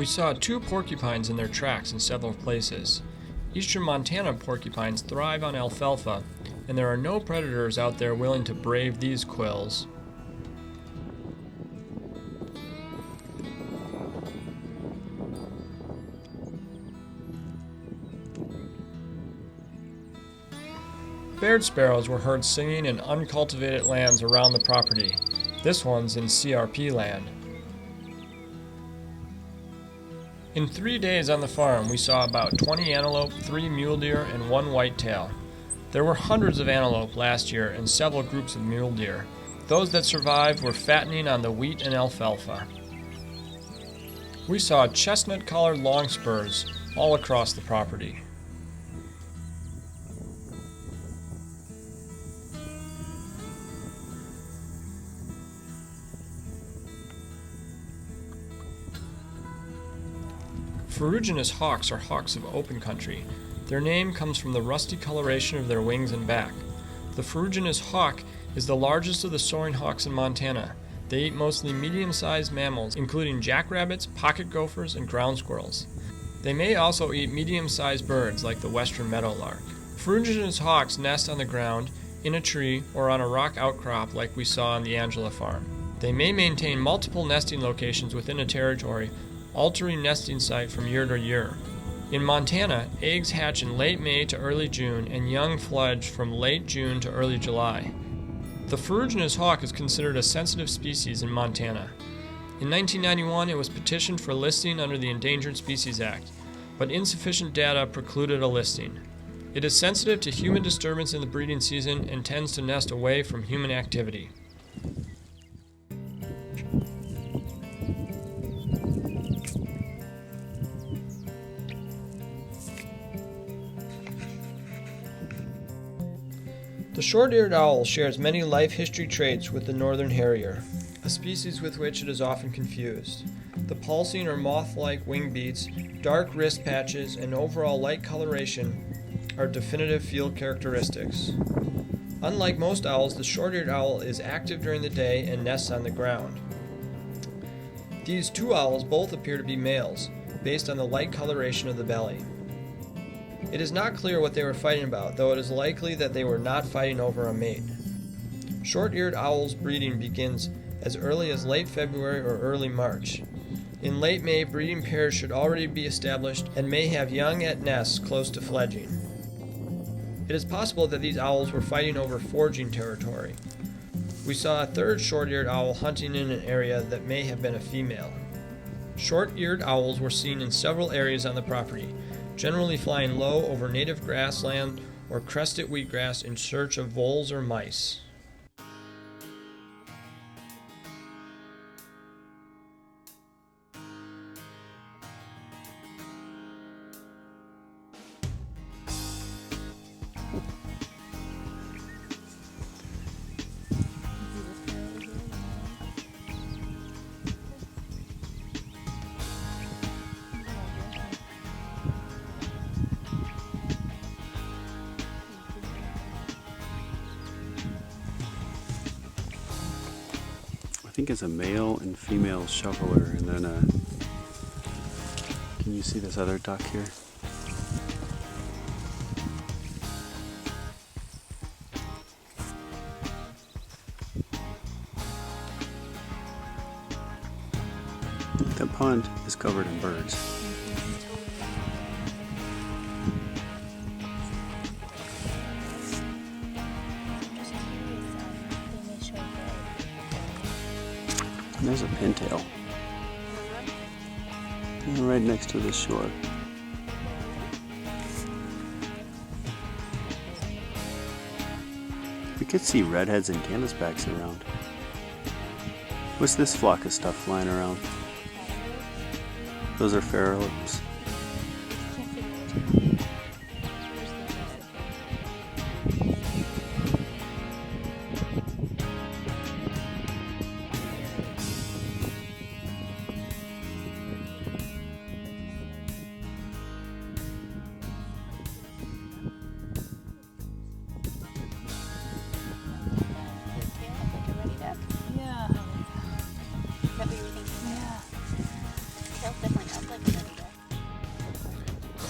We saw 2 porcupines in their tracks in several places. Eastern Montana porcupines thrive on alfalfa, and there are no predators out there willing to brave these quills. Baird sparrows were heard singing in uncultivated lands around the property. This one's in CRP land. In 3 days on the farm, we saw about 20 antelope, 3 mule deer, and 1 whitetail. There were hundreds of antelope last year and several groups of mule deer. Those that survived were fattening on the wheat and alfalfa. We saw chestnut-collared longspurs all across the property. Ferruginous hawks are hawks of open country. Their name comes from the rusty coloration of their wings and back. The ferruginous hawk is the largest of the soaring hawks in Montana. They eat mostly medium-sized mammals, including jackrabbits, pocket gophers, and ground squirrels. They may also eat medium-sized birds like the western meadowlark. Ferruginous hawks nest on the ground, in a tree, or on a rock outcrop like we saw on the Angela farm. They may maintain multiple nesting locations within a territory, altering nesting site from year to year. In Montana, eggs hatch in late May to early June and young fledge from late June to early July. The ferruginous hawk is considered a sensitive species in Montana. In 1991, it was petitioned for listing under the Endangered Species Act, but insufficient data precluded a listing. It is sensitive to human disturbance in the breeding season and tends to nest away from human activity. The short-eared owl shares many life history traits with the northern harrier, a species with which it is often confused. The pulsing or moth-like wing beats, dark wrist patches, and overall light coloration are definitive field characteristics. Unlike most owls, the short-eared owl is active during the day and nests on the ground. These 2 owls both appear to be males, based on the light coloration of the belly. It is not clear what they were fighting about, though it is likely that they were not fighting over a mate. Short-eared owls' breeding begins as early as late February or early March. In late May, breeding pairs should already be established and may have young at nests close to fledging. It is possible that these owls were fighting over foraging territory. We saw a 3rd short-eared owl hunting in an area that may have been a female. Short-eared owls were seen in several areas on the property, generally flying low over native grassland or crested wheatgrass in search of voles or mice. I think it's a male and female shoveler, and then can you see this other duck here? The pond is covered in birds. And there's a pintail. And right next to the shore. We could see redheads and canvasbacks around. What's this flock of stuff flying around? Those are pharaohs. Yeah. Is that what you were thinking? Yeah. Tail's different. That's like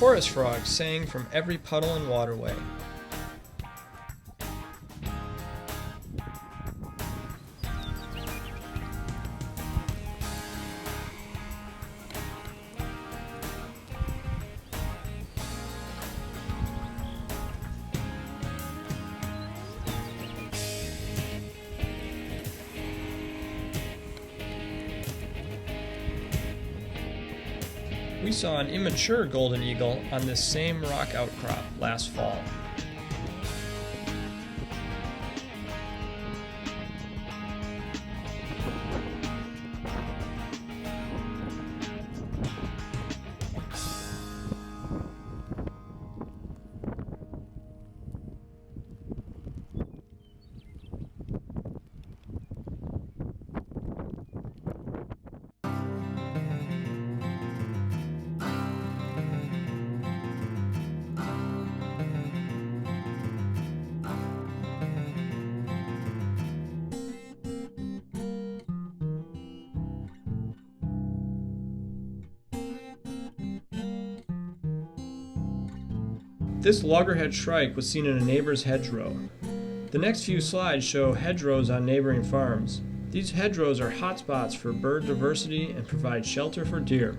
chorus frogs sang from every puddle and waterway. We saw an immature golden eagle on this same rock outcrop last fall. This loggerhead shrike was seen in a neighbor's hedgerow. The next few slides show hedgerows on neighboring farms. These hedgerows are hotspots for bird diversity and provide shelter for deer.